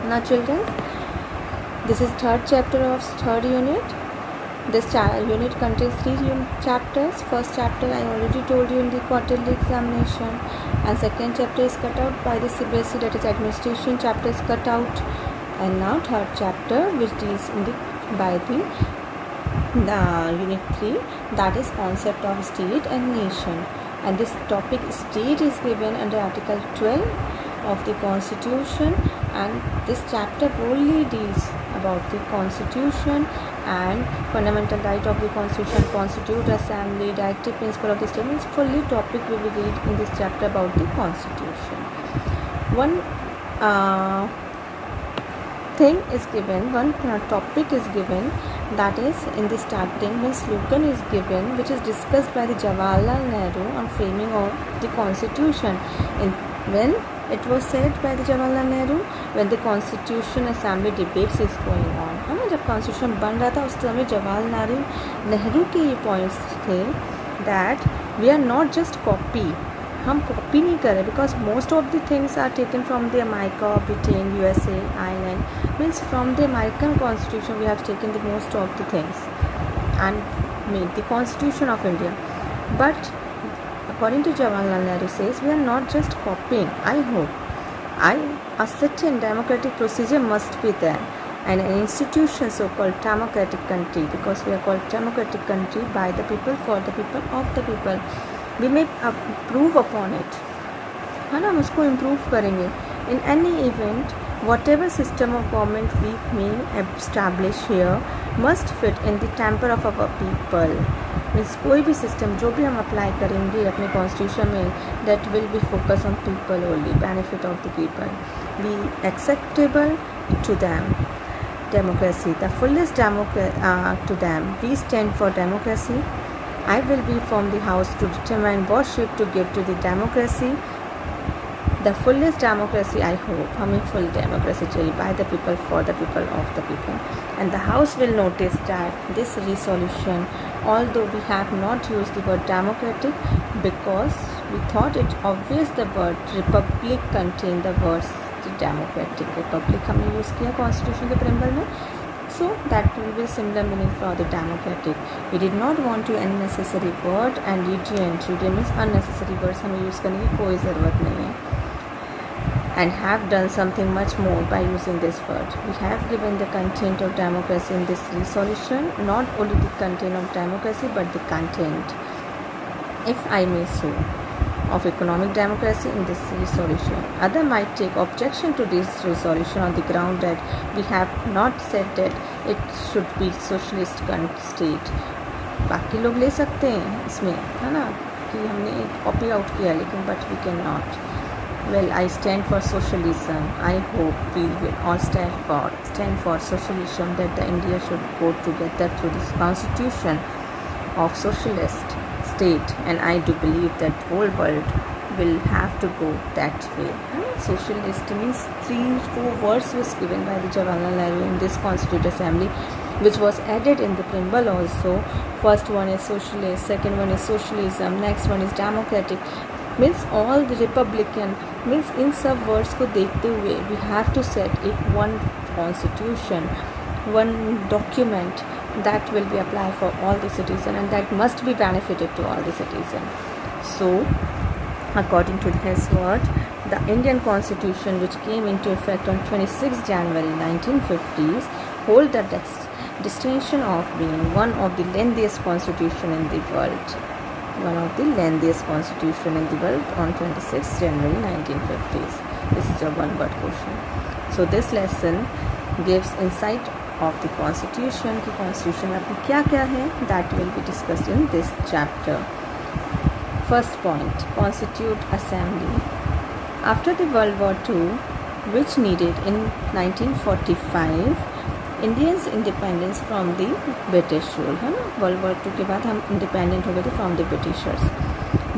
Now children, this is third chapter of third unit. This unit contains three chapters. First chapter I already told you in the quarterly examination, and second chapter is cut out by the CBSE, that is administration chapter is cut out, and now third chapter which deals in the by the unit 3, that is concept of state and nation, and this topic state is given under article 12 of the constitution, and this chapter only deals about the constitution and fundamental right of the constitution, constitute assembly, directive principle of the state. Means fully topic we will read in this chapter about the constitution. One thing is given, one topic is given, that is in the starting when slogan is given, which is discussed by the Jawaharlal Nehru on framing of the constitution. When it was said by the Jawaharlal Nehru when the constitution assembly debates is going on, है ना, जब constitution बन रहा था उस समय जवाहरलाल नेहरू के ये पॉइंट्स थे that we are not just copy, हम कॉपी नहीं कर रहे, because most of the things are taken from the America, Britain, USA, Ireland. Means from the American constitution we have taken the most of the things and made the constitution of India. But according to Jawaharlal Nehru says, we are not just copying. A certain democratic procedure must be there, and an institution so-called democratic country, because we are called democratic country by the people, for the people, of the people. We may improve upon it, है ना, हम उसको improve करेंगे. In any event, whatever system of government we may establish here must fit in the temper of our people. Means कोई भी system जो भी हम अप्लाई करेंगे अपने कॉन्स्टिट्यूशन में, that will be focus on people only, benefit of the people, be acceptable to them. Democracy, the fullest to them. We stand for democracy. I will be from the house to determine what shape to give to the democracy. The fullest democracy, I hope. हमें full democracy चाहिए, by the people, for the people, of the people. And the house will notice that this resolution, although we have not used the word democratic because we thought it obvious the word republic contain the words democratic. Republic हमने use किया constitution के preamble में, so that will be similar meaning for the democratic. We did not want to unnecessary word, and redeant means unnecessary words हमें use करने की कोई ज़रूरत नहीं है, and have done something much more by using this word. We have given the content of democracy in this resolution, not only the content of democracy but the content, if I may so, of economic democracy in this resolution. Other might take objection to this resolution on the ground that we have not said that it should be socialist state. बाकी लोग ले सकते हैं इसमें, है ना, कि हमने कॉपी आउट किया, लेकिन but we cannot. Well, I stand for socialism. I hope we will all stand for socialism, that the India should go together through this constitution of socialist state, and I do believe that whole world will have to go that way. Socialist means 3-4 words was given by the Jawaharlal Nehru in this Constituent Assembly, which was added in the preamble also. First one is socialist, second one is socialism, next one is democratic. Means all the republican, means इन सब words को देखते हुए we have to set one constitution, one document that will be applied for all the citizens, and that must be benefited to all the citizens. So according to his word, the Indian Constitution, which came into effect on 26 January 1950s, hold the distinction of being one of the lengthiest constitution in the world. One of the lengthiest constitution in the world on 26 January 1950s. This is a one-word question. So this lesson gives insight of the constitution. कि constitution में अपनी क्या है, that will be discussed in this chapter. First point, Constituent Assembly. After the World War II, which needed in 1945, India's independence from the British rule, है ना, world war 2 के बाद हम इंडिपेंडेंट हो गए थे from the Britishers.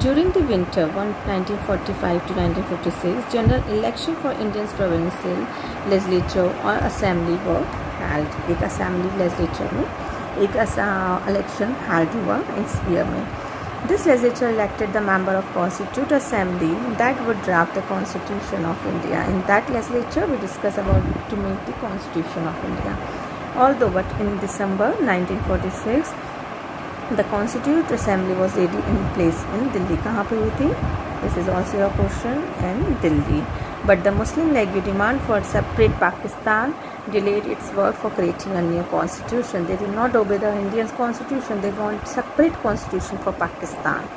During the winter 1945 to 1956, general election for India's provincial legislature or assembly were held. एक assembly legislature में एक election held हुआ इस year में. This legislature elected the member of Constituent Assembly that would draft the Constitution of India. In that legislature, we discuss about to make the Constitution of India. Although, but in December 1946, the Constituent Assembly was ready in place in Delhi. कहाँ पे हुई थी? This is also a question in Delhi. But the Muslim League demand for separate Pakistan delayed its work for creating a new constitution. They did not obey the Indian constitution. They want separate constitution for Pakistan.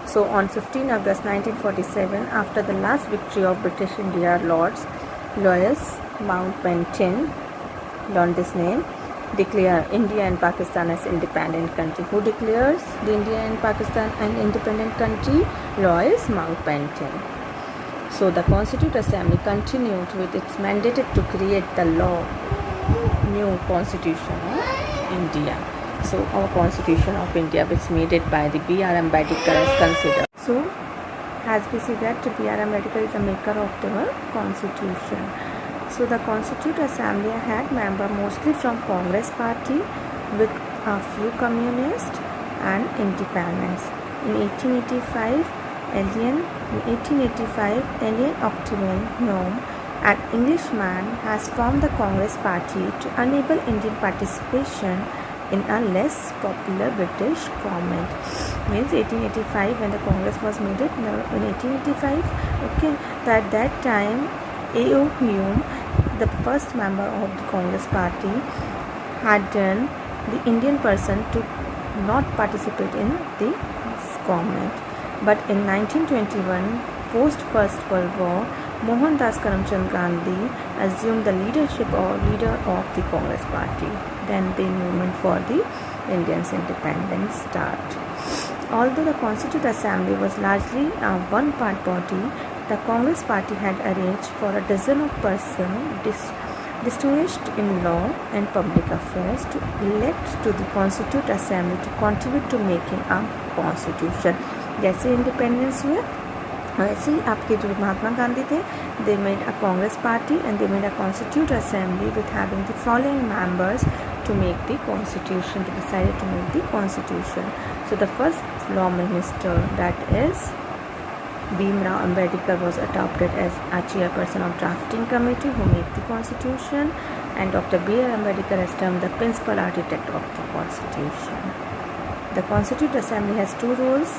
So on 15 August 1947, after the last victory of British India Lords, Louis Mountbatten, learn this name, declare India and Pakistan as independent country. Who declares the India and Pakistan an independent country? Louis Mountbatten. So the Constituent Assembly continued with its mandate to create the new Constitution of India. So our Constitution of India, which made it by the B.R. Ambedkar, is considered. So as we see that B.R. Ambedkar is the maker of the Constitution. So the Constituent Assembly had members mostly from Congress Party with a few communists and independents. In 1885, Alien Octavian Hume, an Englishman, has formed the Congress Party to enable Indian participation in a less popular British government. Means 1885 when the Congress was made it. Now in 1885, okay, at that time A.O. Hume, the first member of the Congress Party, had done the Indian person to not participate in the government. But in 1921, post First World War, Mohandas Karamchand Gandhi assumed the leader of the Congress Party. Then the movement for the Indians' independence started. Although the Constituent Assembly was largely a one-part body, the Congress Party had arranged for a dozen of persons distinguished in law and public affairs to elect to the Constituent Assembly to contribute to making a constitution. जैसे independence हुए वैसे ही आपके जो महात्मा गांधी थे, they made a Congress Party and they made a Constituent Assembly with having the following members to make the constitution. They decided to make the constitution. So the first law minister, that is Bhimrao Ambedkar, was adopted as a chairperson of drafting committee who made the constitution, and Dr. B.R. Ambedkar is termed the principal architect of the constitution. The Constituent Assembly has two roles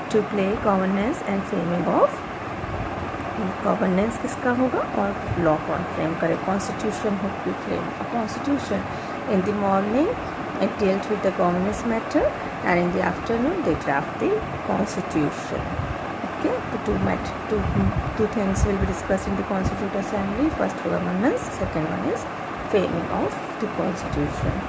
to play: governance and framing of. Governance किसका होगा और law कौन frame करे. Constitution who will frame a constitution. In the morning, it dealt with the governance matter, and in the afternoon, they draft the constitution. Okay, the two things will be discussed in the Constituent Assembly. First, governance. Second one is framing of the constitution.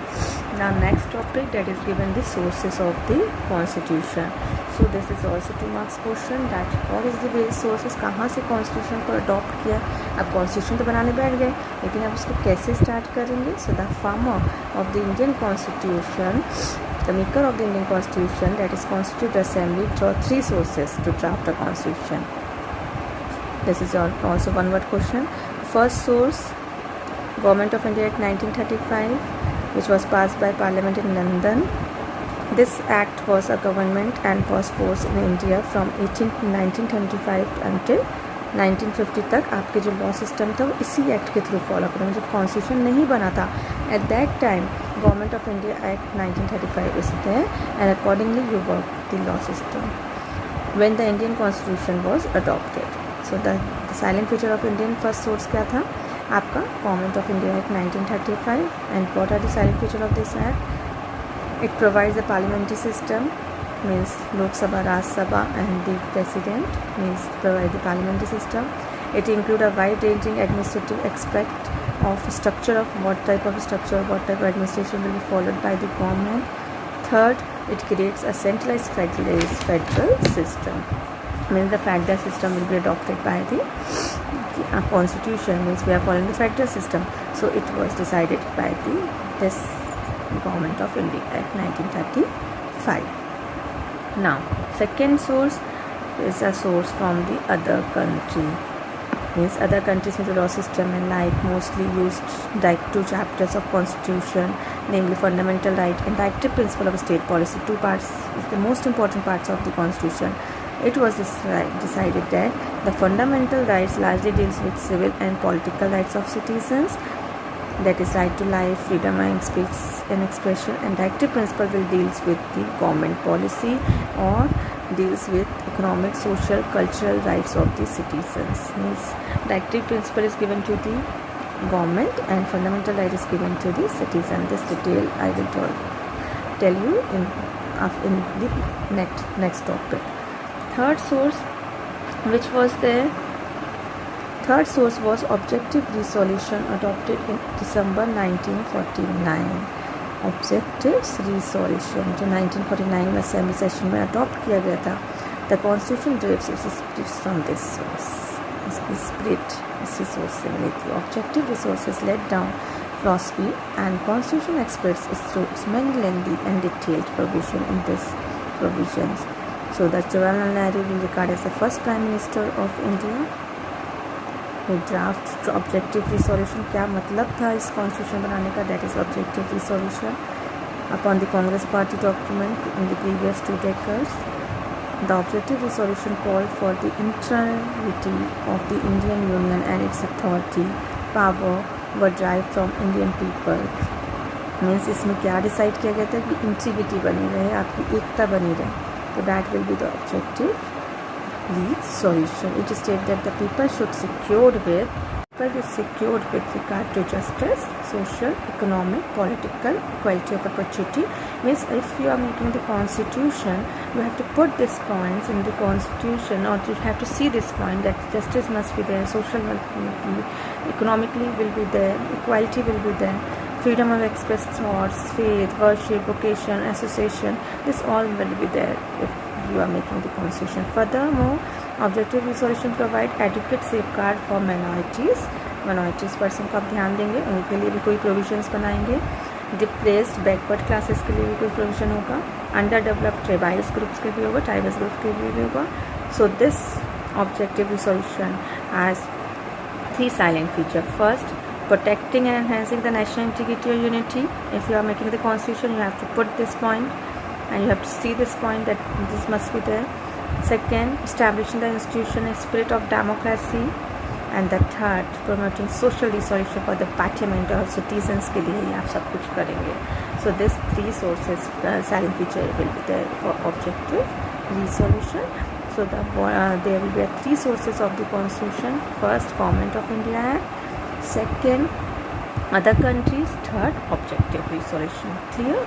Now next topic, that is given the sources of the constitution. So this is also 2 marks question, that what is the base sources, कहाँ से constitution को adopt किया. अब constitution तो बनाने बैठ गए, लेकिन अब उसको कैसे start करेंगे. So the farmer of the Indian constitution, the maker of the Indian constitution, that is Constituent Assembly, draw 3 sources to draft a constitution. This is also one word question. First source, Government of India Act 1935, which was passed by Parliament in London. This act was a government and was forced in India from 1925 until 1950 तक. आपके जो law system था वो इसी act के through follow करेंगे. जब constitution नहीं बना था, at that time government of India act 1935 is there, and accordingly you work the law system when the Indian constitution was adopted. So the silent feature of Indian first source क्या था आपका? Government of India act 1935. And what are the silent feature of this act? It provides the parliamentary system, means Lok Sabha, Raj Sabha, and the president, means provide the parliamentary system. It includes a wide-ranging administrative aspect of structure of what type of structure, what type of administration will be followed by the government. Third, it creates a centralized federal system, means the federal system will be adopted by the constitution, means we are following the federal system. So it was decided by this Government of India Act 1935. Now, second source is a source from the other country, means other countries with the law system and like mostly used like 2 chapters of constitution, namely fundamental right and directive principle of state policy. 2 parts is the most important parts of the constitution. It was decided that the fundamental rights largely deals with civil and political rights of citizens, that is right to life, freedom and speech and expression, and directive principle will deals with the government policy or deals with economic, social, cultural rights of the citizens. Means directive principle is given to the government and fundamental right is given to the citizen. This detail I will tell you in the next topic. Third source was objective resolution adopted in December 1949. Objectives resolution जो 1949 में assembly session में adopt किया गया था. The constitution drives its spirit from this source. इसकी spirit इसी source से मिली थी. Objective resources let down philosophy and constitution experts is through its many lengthy and detailed provision in this provisions. So that Jawaharlal Nehru will regard as the first Prime Minister of India who draft objective resolution. क्या मतलब था इस constitution बनाने का? That is objective resolution upon the Congress party document in the previous 2 decades. The objective resolution called for the integrity of the Indian Union and its authority power were derived from Indian people. Means इसमें क्या decide किया गया था कि integrity बनी रहे, आपकी एकता बनी रहे. तो that will be the objective resolution. It states that the people should secured with regard to justice, social, economic, political, equality of opportunity. Means if you are making the constitution, you have to put these points in the constitution, or you have to see this point that justice must be there, social economically will be there, equality will be there, freedom of express thoughts, faith, worship, vocation, association, this all will be there if you are making the constitution. Furthermore, objective resolution provide adequate safeguard for minorities person को आप ध्यान देंगे, उनके लिए भी कोई provisions बनाएंगे. Depressed backward classes के लिए भी कोई प्रोविजन होगा. अंडर डेवलप्ड ट्राइबल्स ग्रुप्स के भी होगा, ट्राइबल्स ग्रुप्स के लिए भी होगा. So this objective resolution has 3 silent feature. First, protecting and enhancing the national integrity or unity. If you are making the constitution, you have to put this point and you have to see this point that this must be there. Second, establishing the institution and spirit of democracy. And the third, promoting social resolution for the betterment of citizens के लिए ही आप सब कुछ करेंगे. So this 3 sources silent feature will be there for objective resolution. So there will be 3 sources of the constitution. First, Government of India Act. Second, other countries. Third, objective resolution. Clear?